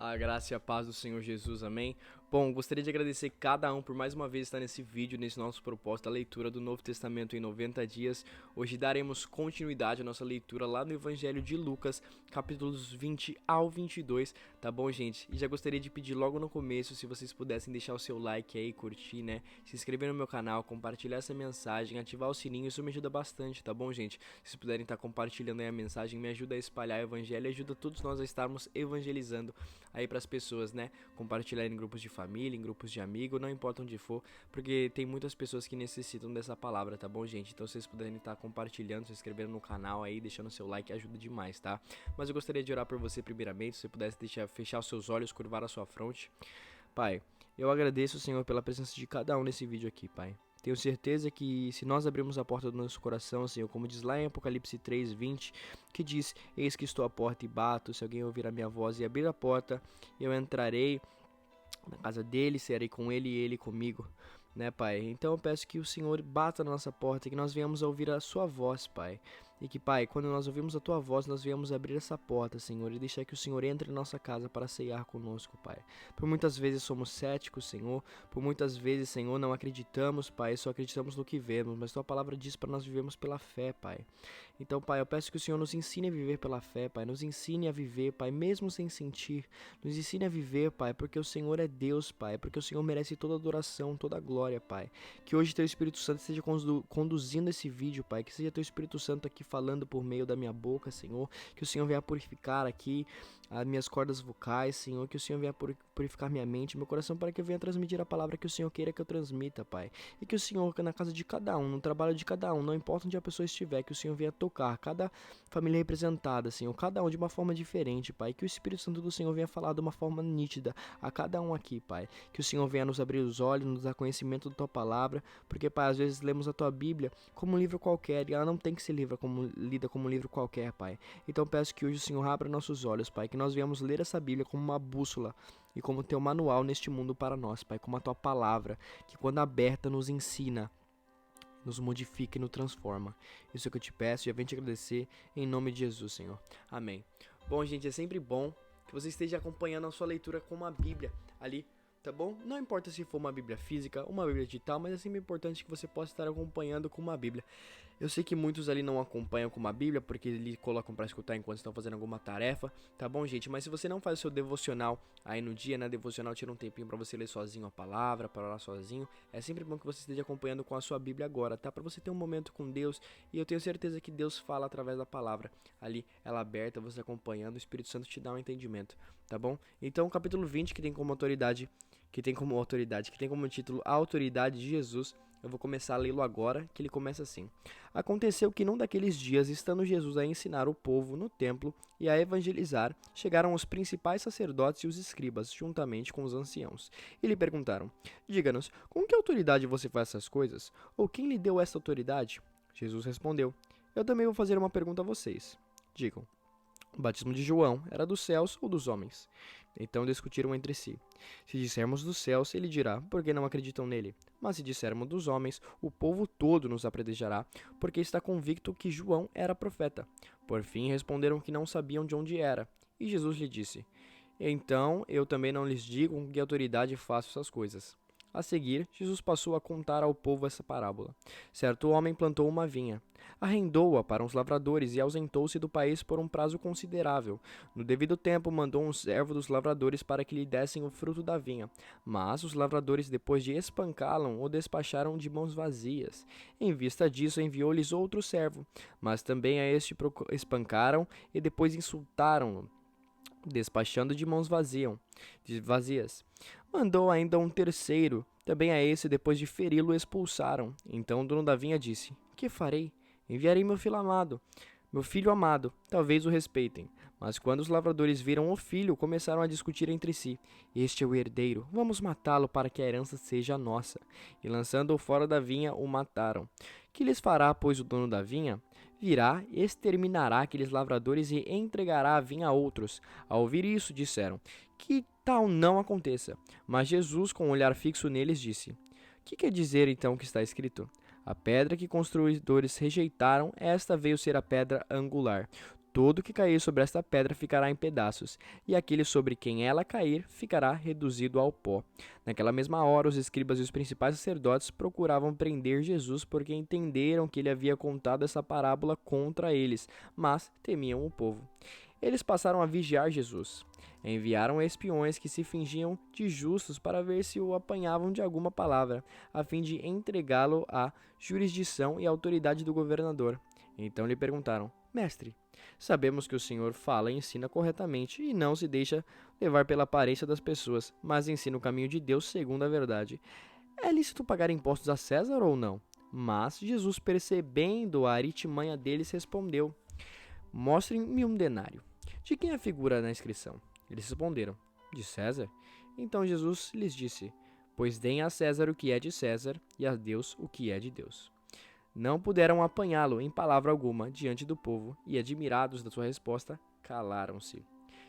A graça e a paz do Senhor Jesus, amém? Bom, gostaria de agradecer cada um por mais uma vez estar nesse vídeo, nesse nosso propósito, a leitura do Novo Testamento em 90 dias. Hoje daremos continuidade à nossa leitura lá no Evangelho de Lucas, capítulos 20 ao 22, tá bom, gente? E já gostaria de pedir logo no começo, se vocês pudessem deixar o seu like aí, curtir, né? Se inscrever no meu canal, compartilhar essa mensagem, ativar o sininho, isso me ajuda bastante, tá bom, gente? Se vocês puderem estar compartilhando aí a mensagem, me ajuda a espalhar o Evangelho e ajuda todos nós a estarmos evangelizando aí para as pessoas, né? Compartilhar em grupos de família, em grupos de amigos, não importa onde for, porque tem muitas pessoas que necessitam dessa palavra, tá bom, gente? Então, se vocês puderem estar compartilhando, se inscrevendo no canal aí, deixando seu like, ajuda demais, tá? Mas eu gostaria de orar por você primeiramente, se você pudesse fechar os seus olhos, curvar a sua fronte. Pai, eu agradeço, Senhor, pela presença de cada um nesse vídeo aqui, Pai. Tenho certeza que se nós abrirmos a porta do nosso coração, Senhor, como diz lá em Apocalipse 3:20, que diz: eis que estou à porta e bato, se alguém ouvir a minha voz e abrir a porta, eu entrarei na casa dele, serei com ele e ele comigo, né, Pai? Então eu peço que o Senhor bata na nossa porta, que nós venhamos a ouvir a sua voz, Pai. E que, Pai, quando nós ouvimos a tua voz, nós venhamos abrir essa porta, Senhor, e deixar que o Senhor entre em nossa casa para ceiar conosco, Pai. Por muitas vezes somos céticos, Senhor, por muitas vezes, Senhor, não acreditamos, Pai, só acreditamos no que vemos, mas tua palavra diz para nós vivermos pela fé, Pai. Então, Pai, eu peço que o Senhor nos ensine a viver pela fé, Pai, nos ensine a viver, Pai, mesmo sem sentir, nos ensine a viver, Pai, porque o Senhor é Deus, Pai, porque o Senhor merece toda adoração, toda glória, Pai. Que hoje teu Espírito Santo esteja conduzindo esse vídeo, Pai, que seja teu Espírito Santo aqui falando por meio da minha boca, Senhor, que o Senhor venha purificar aqui as minhas cordas vocais, Senhor, que o Senhor venha purificar minha mente, meu coração, para que eu venha transmitir a palavra que o Senhor queira que eu transmita, Pai. E que o Senhor, na casa de cada um, no trabalho de cada um, não importa onde a pessoa estiver, que o Senhor venha tocar cada família representada, Senhor, cada um de uma forma diferente, Pai. Que o Espírito Santo do Senhor venha falar de uma forma nítida a cada um aqui, Pai. Que o Senhor venha nos abrir os olhos, nos dar conhecimento da tua palavra, porque, Pai, às vezes lemos a tua Bíblia como um livro qualquer e ela não tem que ser lida como um livro qualquer, Pai. Então peço que hoje o Senhor abra nossos olhos, Pai, que nós venhamos ler essa Bíblia como uma bússola e como teu manual neste mundo para nós, Pai, como a tua palavra, que quando aberta nos ensina, nos modifica e nos transforma. Isso é o que eu te peço e eu venho te agradecer em nome de Jesus, Senhor. Amém. Bom, gente, é sempre bom que você esteja acompanhando a sua leitura com uma Bíblia ali, tá bom? Não importa se for uma Bíblia física, uma Bíblia digital, mas é sempre importante que você possa estar acompanhando com uma Bíblia. Eu sei que muitos ali não acompanham com uma Bíblia, porque eles colocam para escutar enquanto estão fazendo alguma tarefa, tá bom, gente? Mas se você não faz o seu devocional aí no dia, né, devocional tira um tempinho para você ler sozinho a palavra, para orar sozinho, é sempre bom que você esteja acompanhando com a sua Bíblia agora, tá? Para você ter um momento com Deus, e eu tenho certeza que Deus fala através da palavra, ali, ela aberta, você acompanhando, o Espírito Santo te dá um entendimento, tá bom? Então, o capítulo 20, que tem como título A Autoridade de Jesus, eu vou começar a lê-lo agora, que ele começa assim. Aconteceu que num daqueles dias, estando Jesus a ensinar o povo no templo e a evangelizar, chegaram os principais sacerdotes e os escribas, juntamente com os anciãos, e lhe perguntaram: diga-nos, com que autoridade você faz essas coisas? Ou quem lhe deu essa autoridade? Jesus respondeu: eu também vou fazer uma pergunta a vocês. Digam, o batismo de João era dos céus ou dos homens? Então discutiram entre si. Se dissermos dos céus, ele dirá, por que não acreditam nele? Mas se dissermos dos homens, o povo todo nos apedrejará, porque está convicto que João era profeta. Por fim responderam que não sabiam de onde era. E Jesus lhe disse: então eu também não lhes digo com que autoridade faço essas coisas. A seguir, Jesus passou a contar ao povo essa parábola. Certo homem plantou uma vinha, arrendou-a para uns lavradores e ausentou-se do país por um prazo considerável. No devido tempo, mandou um servo dos lavradores para que lhe dessem o fruto da vinha. Mas os lavradores, depois de espancá-lo, o despacharam de mãos vazias. Em vista disso, enviou-lhes outro servo, mas também a este espancaram e depois insultaram-no, despachando de mãos vazias. Mandou ainda um terceiro, também a esse, depois de feri-lo, expulsaram. Então o dono da vinha disse: que farei? Enviarei meu filho amado, talvez o respeitem. Mas quando os lavradores viram o filho, começaram a discutir entre si: este é o herdeiro, vamos matá-lo para que a herança seja nossa. E lançando-o fora da vinha, o mataram. Que lhes fará, pois, o dono da vinha? Virá, exterminará aqueles lavradores e entregará a vinha a outros. Ao ouvir isso, disseram: que tal não aconteça? Mas Jesus, com um olhar fixo neles, disse: que quer dizer então o que está escrito? A pedra que construidores rejeitaram, esta veio ser a pedra angular. todo que cair sobre esta pedra ficará em pedaços, e aquele sobre quem ela cair ficará reduzido ao pó. Naquela mesma hora, os escribas e os principais sacerdotes procuravam prender Jesus porque entenderam que ele havia contado essa parábola contra eles, mas temiam o povo. Eles passaram a vigiar Jesus. Enviaram espiões que se fingiam de justos para ver se o apanhavam de alguma palavra, a fim de entregá-lo à jurisdição e autoridade do governador. Então lhe perguntaram: Mestre, sabemos que o Senhor fala e ensina corretamente e não se deixa levar pela aparência das pessoas, mas ensina o caminho de Deus segundo a verdade. É lícito pagar impostos a César ou não? Mas Jesus, percebendo a artimanha deles, respondeu: Mostrem-me um denário. De quem é a figura na inscrição? Eles responderam: De César. Então Jesus lhes disse: Pois deem a César o que é de César e a Deus o que é de Deus. Não puderam apanhá-lo em palavra alguma diante do povo, e, admirados da sua resposta, calaram-se.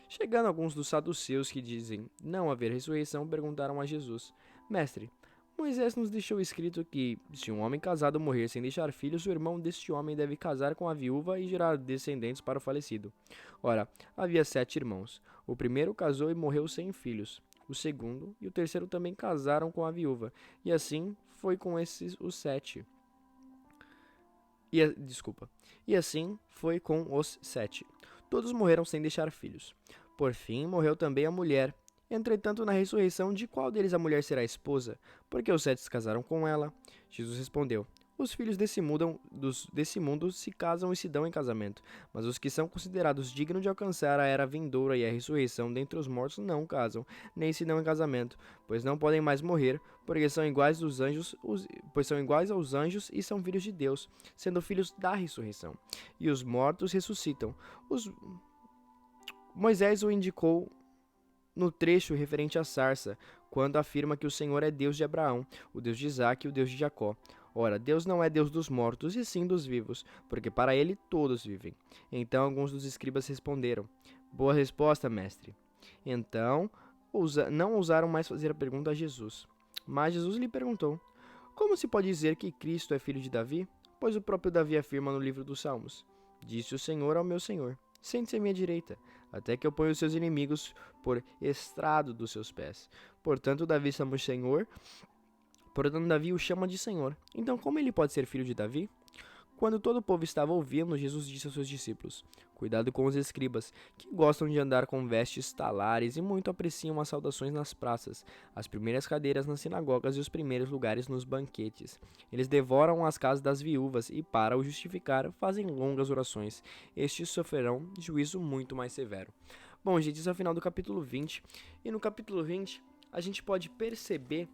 Chegando alguns dos saduceus que dizem não haver ressurreição, perguntaram a Jesus: Mestre, Moisés nos deixou escrito que, se um homem casado morrer sem deixar filhos, o irmão deste homem deve casar com a viúva e gerar descendentes para o falecido. Ora, havia 7 irmãos. O primeiro casou e morreu sem filhos. O segundo e o terceiro também casaram com a viúva. E assim foi com esses os 7. E assim foi com os 7. Todos morreram sem deixar filhos. Por fim, morreu também a mulher. Entretanto, na ressurreição, de qual deles a mulher será esposa? Porque os 7 se casaram com ela. Jesus respondeu: Os filhos desse mundo se casam e se dão em casamento, mas os que são considerados dignos de alcançar a era vindoura e a ressurreição dentre os mortos não casam, nem se dão em casamento, pois não podem mais morrer, porque são iguais aos anjos e são filhos de Deus, sendo filhos da ressurreição. E os mortos ressuscitam. Moisés o indicou no trecho referente à sarça, quando afirma que o Senhor é Deus de Abraão, o Deus de Isaque e o Deus de Jacó. Ora, Deus não é Deus dos mortos, e sim dos vivos, porque para ele todos vivem. Então alguns dos escribas responderam: Boa resposta, mestre. Então não ousaram mais fazer a pergunta a Jesus. Mas Jesus lhe perguntou: Como se pode dizer que Cristo é filho de Davi? Pois o próprio Davi afirma no livro dos Salmos: Disse o Senhor ao meu Senhor: Sente-se à minha direita, até que eu ponha os seus inimigos por estrado dos seus pés. Portanto, Davi o chama de Senhor. Então, como ele pode ser filho de Davi? Quando todo o povo estava ouvindo, Jesus disse aos seus discípulos: Cuidado com os escribas, que gostam de andar com vestes talares e muito apreciam as saudações nas praças, as primeiras cadeiras nas sinagogas e os primeiros lugares nos banquetes. Eles devoram as casas das viúvas e, para o justificar, fazem longas orações. Estes sofrerão juízo muito mais severo. Bom, gente, isso é o final do capítulo 20. E no capítulo 20, a gente pode perceber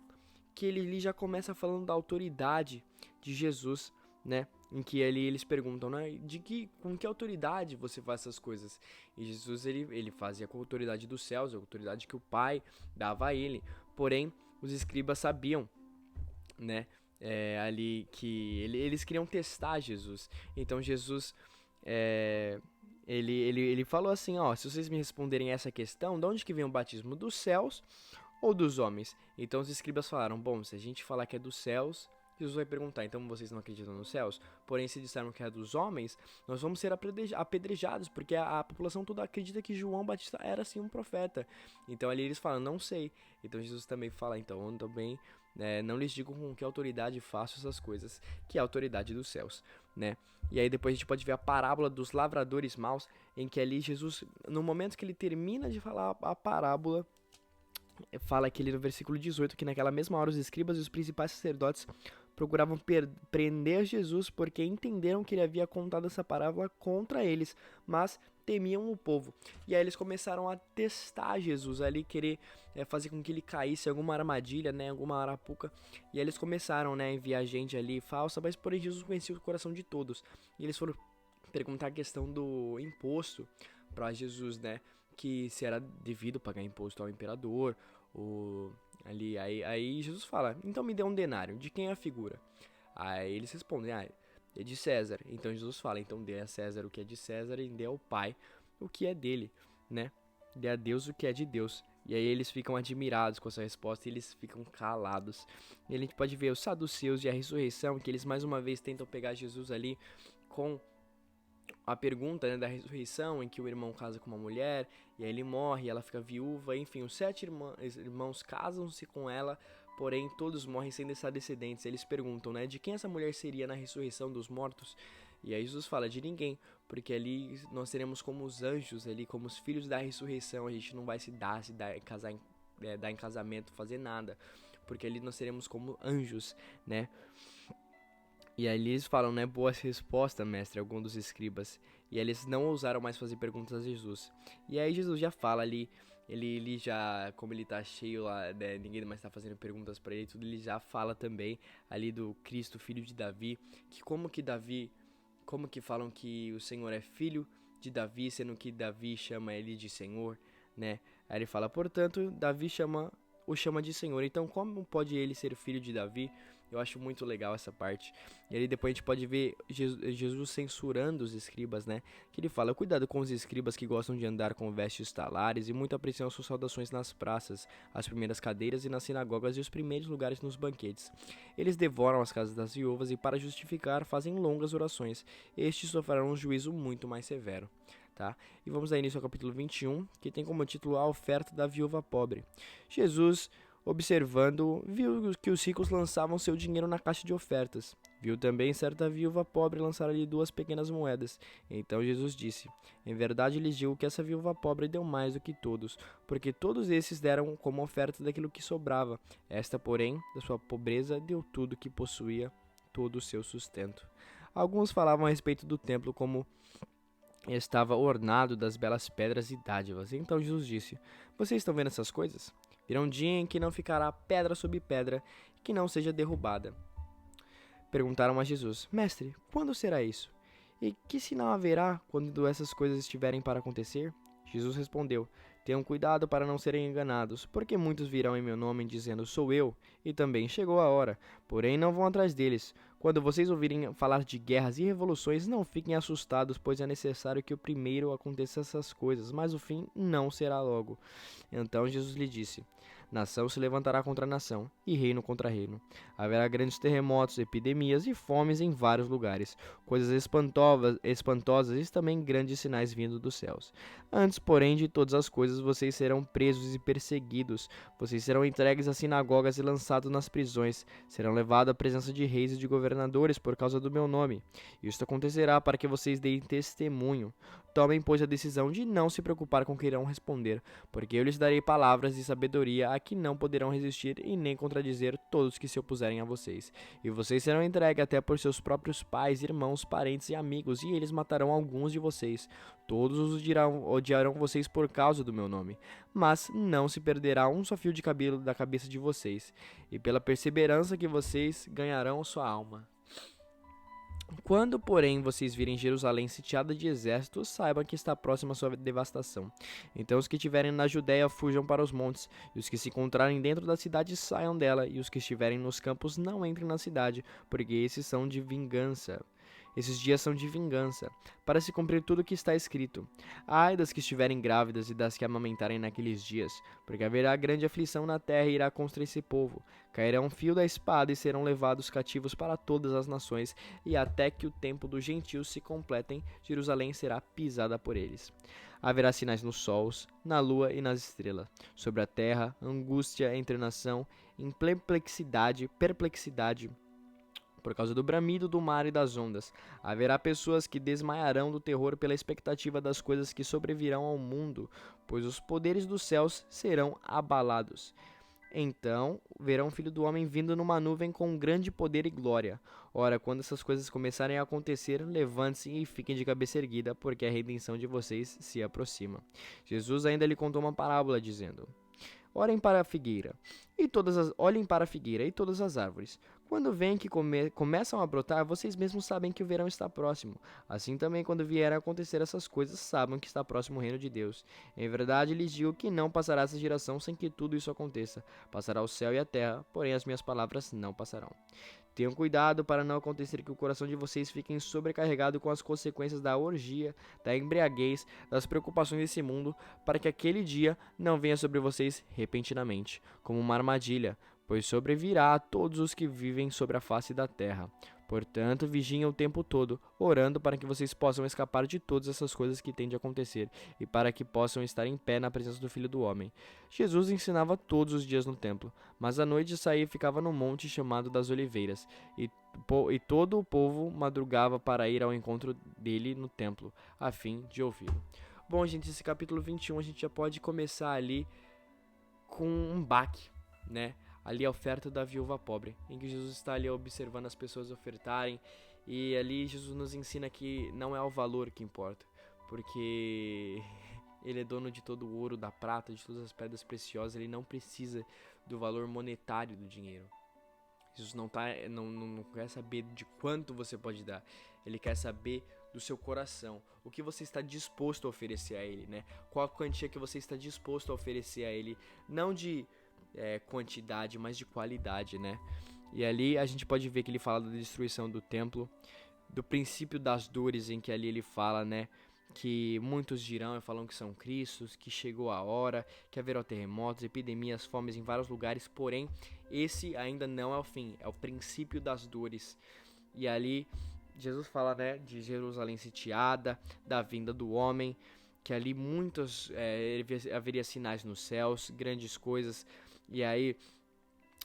que ele já começa falando da autoridade de Jesus, né? Em que eles perguntam, né? Com que autoridade você faz essas coisas? E Jesus, ele fazia com a autoridade dos céus, a autoridade que o Pai dava a ele. Porém, os escribas sabiam, né? Ali que eles queriam testar Jesus. Então, Jesus, ele falou assim, ó, se vocês me responderem essa questão, de onde que vem o batismo? Dos céus ou dos homens? Então, os escribas falaram, bom, se a gente falar que é dos céus, Jesus vai perguntar, então vocês não acreditam nos céus? Porém, se dissermos que é dos homens, nós vamos ser apedrejados, porque a população toda acredita que João Batista era sim um profeta. Então ali eles falam, não sei. Então Jesus também fala, então eu também não lhes digo com que autoridade faço essas coisas, que é a autoridade dos céus, né? E aí depois a gente pode ver a parábola dos lavradores maus, em que ali Jesus, no momento que ele termina de falar a parábola, fala aqui no versículo 18 que naquela mesma hora os escribas e os principais sacerdotes procuravam prender Jesus porque entenderam que ele havia contado essa parábola contra eles, mas temiam o povo. E aí eles começaram a testar Jesus, ali querer fazer com que ele caísse em alguma armadilha, né, alguma arapuca. E aí eles começaram, né, a enviar gente ali falsa, mas porém Jesus conhecia o coração de todos. E eles foram perguntar a questão do imposto para Jesus, né, que se era devido pagar imposto ao imperador, aí Jesus fala, então me dê um denário, de quem é a figura? Aí eles respondem, é de César. Então Jesus fala, então dê a César o que é de César e dê ao Pai o que é dele, né? Dê a Deus o que é de Deus. E aí eles ficam admirados com essa resposta e eles ficam calados. E a gente pode ver os saduceus e a ressurreição, que eles mais uma vez tentam pegar Jesus ali com a pergunta, né, da ressurreição, em que o irmão casa com uma mulher, e aí ele morre, ela fica viúva, enfim, os 7 irmãos casam-se com ela, porém todos morrem sem deixar descendentes. Eles perguntam, né, de quem essa mulher seria na ressurreição dos mortos? E aí Jesus fala, de ninguém, porque ali nós seremos como os anjos, ali como os filhos da ressurreição, a gente não vai se dar em casamento, fazer nada, porque ali nós seremos como anjos, né? E aí eles falam, né, boa resposta, mestre, algum dos escribas. E aí eles não ousaram mais fazer perguntas a Jesus. E aí Jesus já fala ali, ele já, como ele tá cheio lá, né, ninguém mais tá fazendo perguntas pra ele, tudo, ele já fala também ali do Cristo, filho de Davi, que como que falam que o Senhor é filho de Davi, sendo que Davi chama ele de Senhor, né? Aí ele fala, portanto, Davi o chama de Senhor. Então, como pode ele ser filho de Davi? Eu acho muito legal essa parte. E aí depois a gente pode ver Jesus censurando os escribas, né? Que ele fala, cuidado com os escribas que gostam de andar com vestes talares e muito apreciam suas saudações nas praças, as primeiras cadeiras e nas sinagogas e os primeiros lugares nos banquetes. Eles devoram as casas das viúvas e para justificar fazem longas orações. Estes sofrerão um juízo muito mais severo. Tá? E vamos dar início ao capítulo 21, que tem como título a oferta da viúva pobre. Jesus, observando, viu que os ricos lançavam seu dinheiro na caixa de ofertas. Viu também certa viúva pobre lançar ali 2 pequenas moedas. Então Jesus disse, em verdade lhes digo que essa viúva pobre deu mais do que todos, porque todos esses deram como oferta daquilo que sobrava. Esta, porém, da sua pobreza, deu tudo que possuía, todo o seu sustento. Alguns falavam a respeito do templo como estava ornado das belas pedras e dádivas. Então Jesus disse, vocês estão vendo essas coisas? Virá um dia em que não ficará pedra sobre pedra, que não seja derrubada. Perguntaram a Jesus, mestre, quando será isso? E que sinal haverá quando essas coisas estiverem para acontecer? Jesus respondeu, tenham cuidado para não serem enganados, porque muitos virão em meu nome dizendo, sou eu, e também chegou a hora, porém não vão atrás deles. Quando vocês ouvirem falar de guerras e revoluções, não fiquem assustados, pois é necessário que o primeiro aconteça essas coisas, mas o fim não será logo. Então Jesus lhe disse, nação se levantará contra nação, e reino contra reino. Haverá grandes terremotos, epidemias e fomes em vários lugares, coisas espantosas e também grandes sinais vindo dos céus. Antes, porém, de todas as coisas, vocês serão presos e perseguidos. Vocês serão entregues às sinagogas e lançados nas prisões. Serão levados à presença de reis e de governadores por causa do meu nome. Isto acontecerá para que vocês deem testemunho. Tomem, pois, a decisão de não se preocupar com o que irão responder, porque eu lhes darei palavras de sabedoria a que não poderão resistir e nem contradizer todos que se opuserem a vocês. E vocês serão entregues até por seus próprios pais, irmãos, parentes e amigos, e eles matarão alguns de vocês. Todos os odiarão vocês por causa do meu nome, mas não se perderá um só fio de cabelo da cabeça de vocês, e pela perseverança que vocês ganharão sua alma. Quando, porém, vocês virem Jerusalém sitiada de exércitos, saibam que está próxima a sua devastação. Então os que estiverem na Judéia fujam para os montes, e os que se encontrarem dentro da cidade saiam dela, e os que estiverem nos campos não entrem na cidade, porque esses são de vingança. Esses dias são de vingança, para se cumprir tudo o que está escrito. Ai das que estiverem grávidas e das que amamentarem naqueles dias, porque haverá grande aflição na terra e irá contra esse povo. Cairá um fio da espada e serão levados cativos para todas as nações, e até que o tempo dos gentios se completem, Jerusalém será pisada por eles. Haverá sinais nos sols, na lua e nas estrelas. Sobre a terra, angústia entre nação, em perplexidade, por causa do bramido do mar e das ondas. Haverá pessoas que desmaiarão do terror pela expectativa das coisas que sobrevirão ao mundo, pois os poderes dos céus serão abalados. Então verão o Filho do Homem vindo numa nuvem com grande poder e glória. Ora, quando essas coisas começarem a acontecer, levante-se e fiquem de cabeça erguida, porque a redenção de vocês se aproxima. Jesus ainda lhe contou uma parábola, dizendo: olhem para a figueira e todas as árvores. Quando veem que começam a brotar, vocês mesmos sabem que o verão está próximo. Assim também, quando vierem a acontecer essas coisas, saibam que está próximo o reino de Deus. Em verdade, lhes digo que não passará essa geração sem que tudo isso aconteça. Passará o céu e a terra, porém as minhas palavras não passarão. Tenham cuidado para não acontecer que o coração de vocês fique sobrecarregado com as consequências da orgia, da embriaguez, das preocupações desse mundo, para que aquele dia não venha sobre vocês repentinamente, como uma armadilha, pois sobrevirá a todos os que vivem sobre a face da terra. Portanto, vigiem o tempo todo, orando para que vocês possam escapar de todas essas coisas que têm de acontecer e para que possam estar em pé na presença do Filho do Homem. Jesus ensinava todos os dias no templo, mas à noite saía e ficava no monte chamado das Oliveiras, e todo o povo madrugava para ir ao encontro dele no templo, a fim de ouvi-lo. Bom, gente, esse capítulo 21 a gente já pode começar ali com um baque, né? Ali a oferta da viúva pobre, em que Jesus está ali observando as pessoas ofertarem, e ali Jesus nos ensina que não é o valor que importa, porque ele é dono de todo o ouro, da prata, de todas as pedras preciosas, ele não precisa do valor monetário do dinheiro. Jesus não quer saber de quanto você pode dar, ele quer saber do seu coração, o que você está disposto a oferecer a ele, né? Qual a quantia que você está disposto a oferecer a ele, não de quantidade, mas de qualidade, né? E ali a gente pode ver que ele fala da destruição do templo, do princípio das dores, em que ali ele fala, né, que muitos dirão e falam que são cristos, que chegou a hora, que haverá terremotos, epidemias, fomes em vários lugares, porém esse ainda não é o fim, é o princípio das dores. E ali Jesus fala, né, de Jerusalém sitiada, da vinda do homem, que ali haveria sinais nos céus, grandes coisas. E aí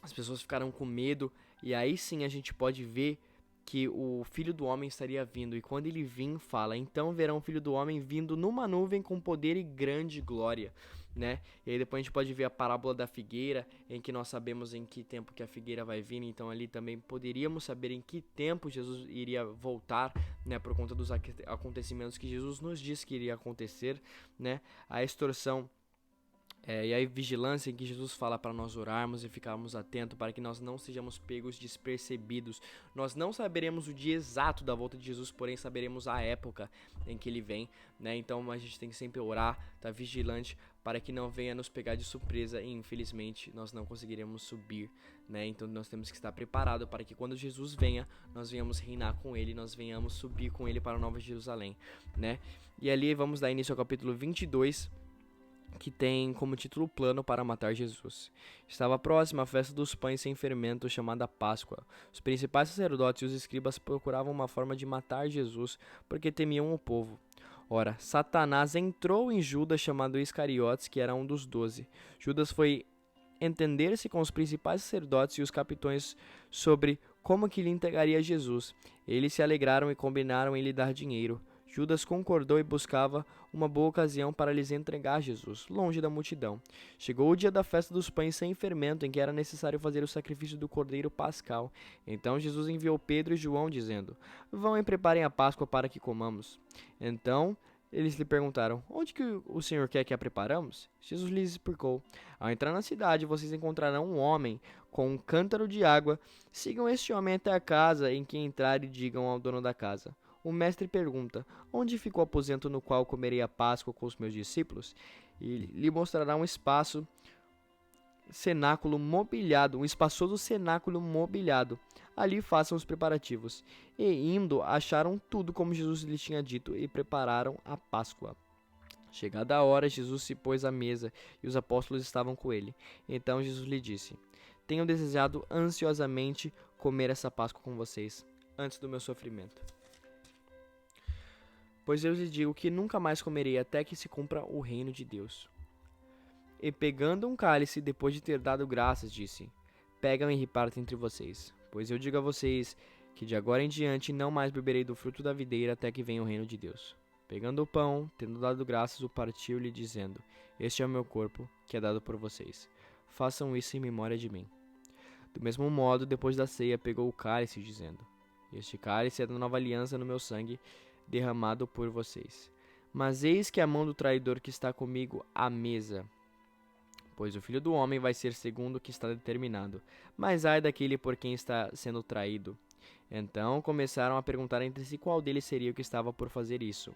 as pessoas ficaram com medo, e aí sim a gente pode ver que o Filho do Homem estaria vindo. E quando ele vir, fala: então verão o Filho do Homem vindo numa nuvem com poder e grande glória, né? E aí depois a gente pode ver a parábola da figueira, em que nós sabemos em que tempo que a figueira vai vir. Então ali também poderíamos saber em que tempo Jesus iria voltar, né? Por conta dos acontecimentos que Jesus nos disse que iria acontecer, né? A extorsão e a vigilância, em que Jesus fala para nós orarmos e ficarmos atentos para que nós não sejamos pegos despercebidos. Nós não saberemos o dia exato da volta de Jesus, porém saberemos a época em que ele vem, né? Então a gente tem que sempre orar, estar vigilante para que não venha nos pegar de surpresa e infelizmente nós não conseguiremos subir, né? Então nós temos que estar preparados para que quando Jesus venha, nós venhamos reinar com ele, nós venhamos subir com ele para a Nova Jerusalém, né? E ali vamos dar início ao capítulo 22, que tem como título Plano para matar Jesus. Estava próxima a festa dos pães sem fermento, chamada Páscoa. Os principais sacerdotes e os escribas procuravam uma forma de matar Jesus, porque temiam o povo. Ora, Satanás entrou em Judas, chamado Iscariotes, que era um dos 12. Judas foi entender-se com os principais sacerdotes e os capitões sobre como que lhe entregaria Jesus. Eles se alegraram e combinaram em lhe dar dinheiro. Judas concordou e buscava uma boa ocasião para lhes entregar Jesus, longe da multidão. Chegou o dia da festa dos pães sem fermento, em que era necessário fazer o sacrifício do cordeiro pascal. Então Jesus enviou Pedro e João, dizendo: vão e preparem a Páscoa para que comamos. Então eles lhe perguntaram: onde que o Senhor quer que a preparamos? Jesus lhes explicou: ao entrar na cidade, vocês encontrarão um homem com um cântaro de água. Sigam este homem até a casa em que entrar e digam ao dono da casa: o mestre pergunta: onde fica o aposento no qual comerei a Páscoa com os meus discípulos? E lhe mostrará um espaçoso cenáculo mobiliado. Ali façam os preparativos. E indo, acharam tudo como Jesus lhes tinha dito e prepararam a Páscoa. Chegada a hora, Jesus se pôs à mesa e os apóstolos estavam com ele. Então Jesus lhe disse: tenho desejado ansiosamente comer essa Páscoa com vocês, antes do meu sofrimento. Pois eu lhes digo que nunca mais comerei até que se cumpra o reino de Deus. E pegando um cálice, depois de ter dado graças, disse: pegam e repartam entre vocês. Pois eu digo a vocês que de agora em diante não mais beberei do fruto da videira até que venha o reino de Deus. Pegando o pão, tendo dado graças, o partiu-lhe, dizendo: este é o meu corpo, que é dado por vocês. Façam isso em memória de mim. Do mesmo modo, depois da ceia, pegou o cálice, dizendo: este cálice é da nova aliança no meu sangue, derramado por vocês. Mas eis que a mão do traidor que está comigo à mesa. Pois o Filho do Homem vai ser segundo o que está determinado, mas ai daquele por quem está sendo traído. Então começaram a perguntar entre si qual deles seria o que estava por fazer isso.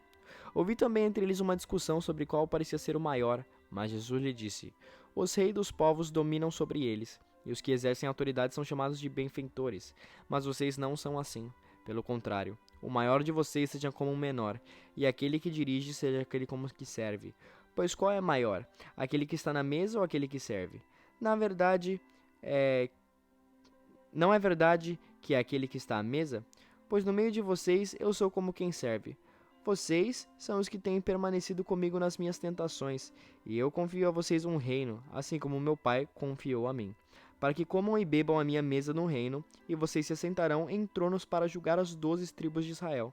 Ouvi também entre eles uma discussão sobre qual parecia ser o maior, mas Jesus lhe disse: os reis dos povos dominam sobre eles, e os que exercem autoridade são chamados de benfeitores, mas vocês não são assim. Pelo contrário, o maior de vocês seja como um menor, e aquele que dirige seja aquele como que serve. Pois qual é maior, aquele que está na mesa ou aquele que serve? Na verdade, não é verdade que é aquele que está à mesa? pois no meio de vocês eu sou como quem serve. Vocês são os que têm permanecido comigo nas minhas tentações, e eu confio a vocês um reino, assim como meu Pai confiou a mim, para que comam e bebam a minha mesa no reino, e vocês se assentarão em tronos para julgar as 12 tribos de Israel.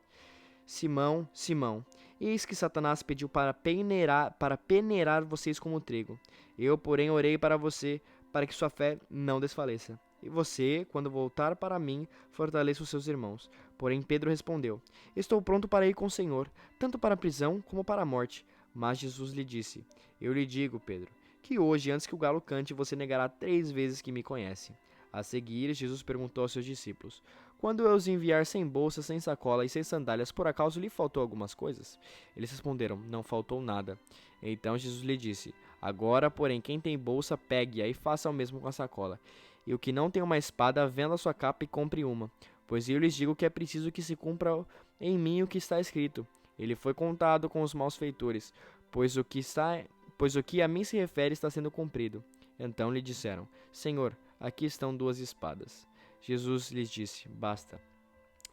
Simão, Simão, eis que Satanás pediu para peneirar vocês como trigo. Eu, porém, orei para você, para que sua fé não desfaleça. E você, quando voltar para mim, fortaleça os seus irmãos. Porém Pedro respondeu: Estou pronto para ir com o Senhor, tanto para a prisão como para a morte. Mas Jesus lhe disse: Eu lhe digo, Pedro, que hoje, antes que o galo cante, você negará 3 vezes que me conhece. A seguir, Jesus perguntou aos seus discípulos: Quando eu os enviar sem bolsa, sem sacola e sem sandálias, por acaso lhe faltou algumas coisas? Eles responderam: Não faltou nada. Então Jesus lhe disse: Agora, porém, quem tem bolsa, pegue-a e faça o mesmo com a sacola. E o que não tem uma espada, venda sua capa e compre uma. Pois eu lhes digo que é preciso que se cumpra em mim o que está escrito. Ele foi contado com os malfeitores, pois o que a mim se refere está sendo cumprido. Então lhe disseram: Senhor, aqui estão 2 espadas. Jesus lhes disse: Basta.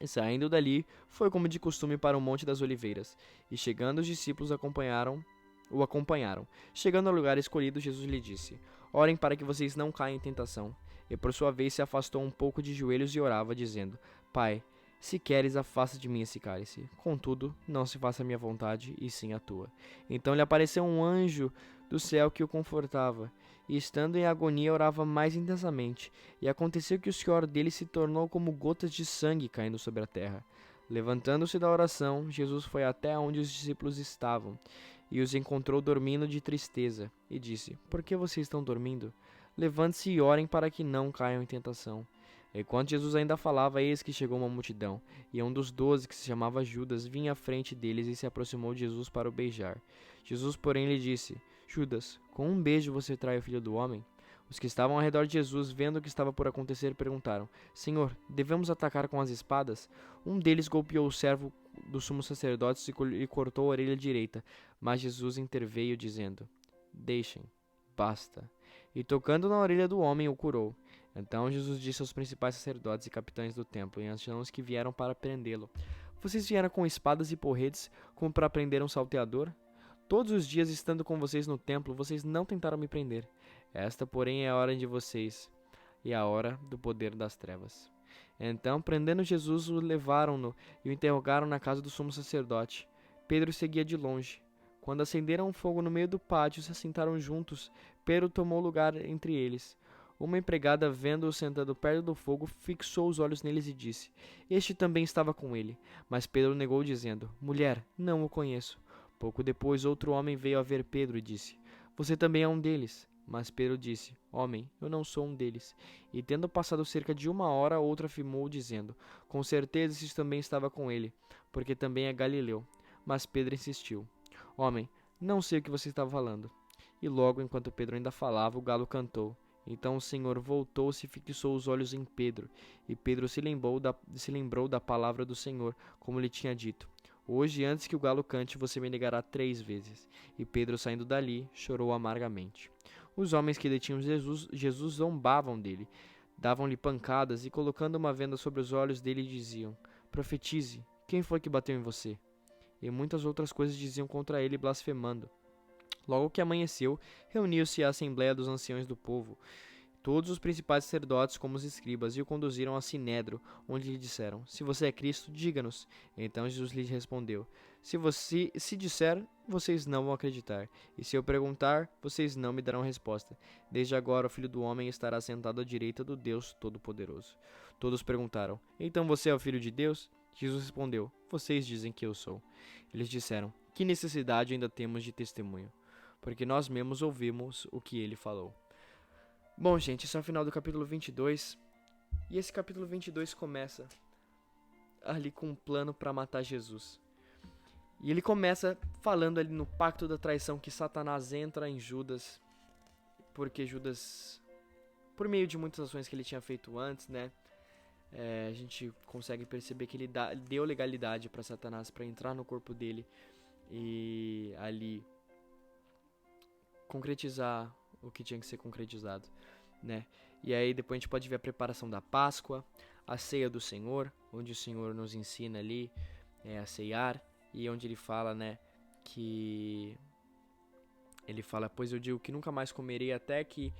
E saindo dali, foi como de costume para o Monte das Oliveiras. E chegando os discípulos o acompanharam. Chegando ao lugar escolhido, Jesus lhe disse: Orem para que vocês não caiam em tentação. E por sua vez se afastou um pouco de joelhos e orava, dizendo: Pai, se queres, afasta de mim esse cálice. Contudo, não se faça a minha vontade, e sim a tua. Então lhe apareceu um anjo do céu que o confortava, e estando em agonia orava mais intensamente. E aconteceu que o suor dele se tornou como gotas de sangue caindo sobre a terra. Levantando-se da oração, Jesus foi até onde os discípulos estavam, e os encontrou dormindo de tristeza, e disse: Por que vocês estão dormindo? Levante-se e orem para que não caiam em tentação. Enquanto Jesus ainda falava, eis que chegou uma multidão, e um dos 12, que se chamava Judas, vinha à frente deles e se aproximou de Jesus para o beijar. Jesus, porém, lhe disse: Judas, com um beijo você trai o Filho do Homem? Os que estavam ao redor de Jesus, vendo o que estava por acontecer, perguntaram: Senhor, devemos atacar com as espadas? Um deles golpeou o servo do sumo sacerdote e cortou a orelha direita. Mas Jesus interveio, dizendo: Deixem, basta. E tocando na orelha do homem, o curou. Então Jesus disse aos principais sacerdotes e capitães do templo e anciãos que vieram para prendê-lo: Vocês vieram com espadas e porretes como para prender um salteador? Todos os dias, estando com vocês no templo, vocês não tentaram me prender. Esta, porém, é a hora de vocês, e a hora do poder das trevas. Então, prendendo Jesus, o levaram-no e o interrogaram na casa do sumo sacerdote. Pedro seguia de longe. Quando acenderam um fogo no meio do pátio, se assentaram juntos. Pedro tomou lugar entre eles. Uma empregada, vendo-o sentado perto do fogo, fixou os olhos neles e disse: Este também estava com ele. Mas Pedro negou, dizendo: Mulher, não o conheço. Pouco depois, outro homem veio a ver Pedro e disse: Você também é um deles. Mas Pedro disse: Homem, eu não sou um deles. E tendo passado cerca de 1 hora, outro afirmou, dizendo: Com certeza este também estava com ele, porque também é galileu. Mas Pedro insistiu: Homem, não sei o que você está falando. E logo, enquanto Pedro ainda falava, o galo cantou. Então o Senhor voltou-se e fixou os olhos em Pedro. E Pedro se lembrou da palavra do Senhor, como lhe tinha dito: Hoje, antes que o galo cante, você me negará 3 vezes. E Pedro, saindo dali, chorou amargamente. Os homens que detinham Jesus zombavam dele, davam-lhe pancadas e, colocando uma venda sobre os olhos dele, diziam: Profetize, quem foi que bateu em você? E muitas outras coisas diziam contra ele, blasfemando. Logo que amanheceu, reuniu-se a assembleia dos anciãos do povo, todos os principais sacerdotes como os escribas, e o conduziram a Sinédrio, onde lhe disseram: Se você é Cristo, diga-nos. Então Jesus lhes respondeu: Se disser, vocês não vão acreditar, e se eu perguntar, vocês não me darão resposta. Desde agora o Filho do Homem estará sentado à direita do Deus Todo-Poderoso. Todos perguntaram: Então você é o Filho de Deus? Jesus respondeu: Vocês dizem que eu sou. Eles disseram: Que necessidade ainda temos de testemunho? Porque nós mesmos ouvimos o que ele falou. Bom, gente, esse é o final do capítulo 22. E esse capítulo 22 começa ali com um plano para matar Jesus. E ele começa falando ali no pacto da traição que Satanás entra em Judas, porque Judas, por meio de muitas ações que ele tinha feito antes, né, a gente consegue perceber que ele deu legalidade para Satanás para entrar no corpo dele e ali concretizar o que tinha que ser concretizado, né? E aí depois a gente pode ver a preparação da Páscoa, a ceia do Senhor, onde o Senhor nos ensina ali a ceiar, e onde ele fala, né, que ele fala, pois eu digo que nunca mais comerei até que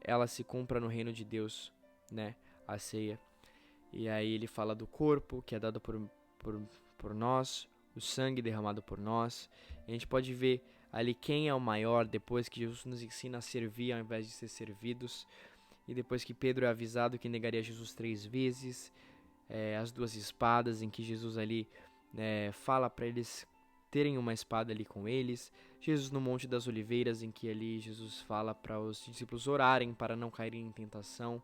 ela se cumpra no reino de Deus, né, a ceia. E aí ele fala do corpo que é dado por nós, o sangue derramado por nós. E a gente pode ver ali quem é o maior depois que Jesus nos ensina a servir ao invés de ser servidos. E depois que Pedro é avisado que negaria Jesus 3 vezes, as 2 espadas em que Jesus ali fala para eles terem uma espada ali com eles. Jesus no Monte das Oliveiras, em que ali Jesus fala para os discípulos orarem para não caírem em tentação.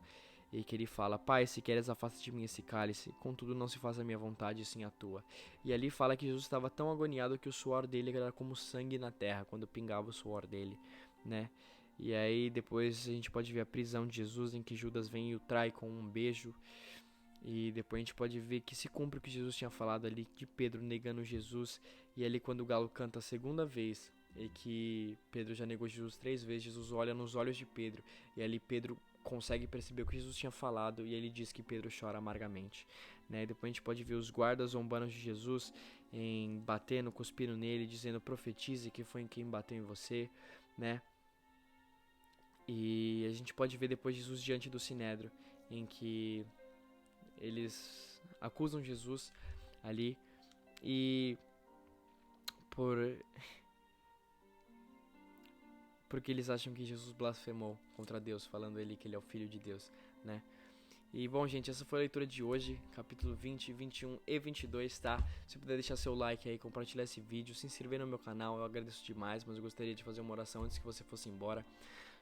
E que ele fala, Pai, se queres afasta de mim esse cálice, contudo não se faça a minha vontade, sim a tua. E ali fala que Jesus estava tão agoniado que o suor dele era como sangue na terra, quando pingava o suor dele, né? E aí depois a gente pode ver a prisão de Jesus, em que Judas vem e o trai com um beijo. E depois a gente pode ver que se cumpre o que Jesus tinha falado ali, de Pedro negando Jesus. E ali quando o galo canta a segunda vez, e que Pedro já negou Jesus 3 vezes, Jesus olha nos olhos de Pedro. E ali Pedro consegue perceber o que Jesus tinha falado, e ele diz que Pedro chora amargamente, né? E depois a gente pode ver os guardas zombando de Jesus, batendo, cuspindo nele, dizendo, profetize que foi em quem bateu em você, né? E a gente pode ver depois Jesus diante do Sinédrio, em que eles acusam Jesus ali, e porque eles acham que Jesus blasfemou contra Deus, falando ele que ele é o Filho de Deus, né? E bom, gente, essa foi a leitura de hoje, capítulo 20, 21 e 22, tá? Se puder deixar seu like aí, compartilhar esse vídeo, se inscrever no meu canal, eu agradeço demais, mas eu gostaria de fazer uma oração antes que você fosse embora.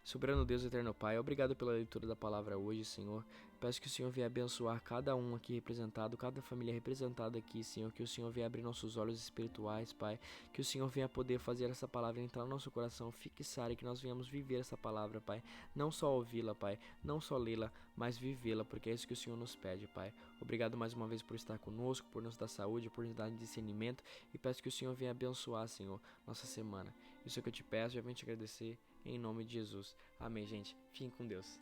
Soberano Deus, eterno Pai, obrigado pela leitura da palavra hoje, Senhor. Peço que o Senhor venha abençoar cada um aqui representado, cada família representada aqui, Senhor. Que o Senhor venha abrir nossos olhos espirituais, Pai. Que o Senhor venha poder fazer essa palavra entrar no nosso coração, fixar e que nós venhamos viver essa palavra, Pai. Não só ouvi-la, Pai, não só lê-la, mas vivê-la, porque é isso que o Senhor nos pede, Pai. Obrigado mais uma vez por estar conosco, por nos dar saúde, por nos dar discernimento. E peço que o Senhor venha abençoar, Senhor, nossa semana. Isso é o que eu te peço e eu venho te agradecer. Em nome de Jesus. Amém, gente. Fiquem com Deus.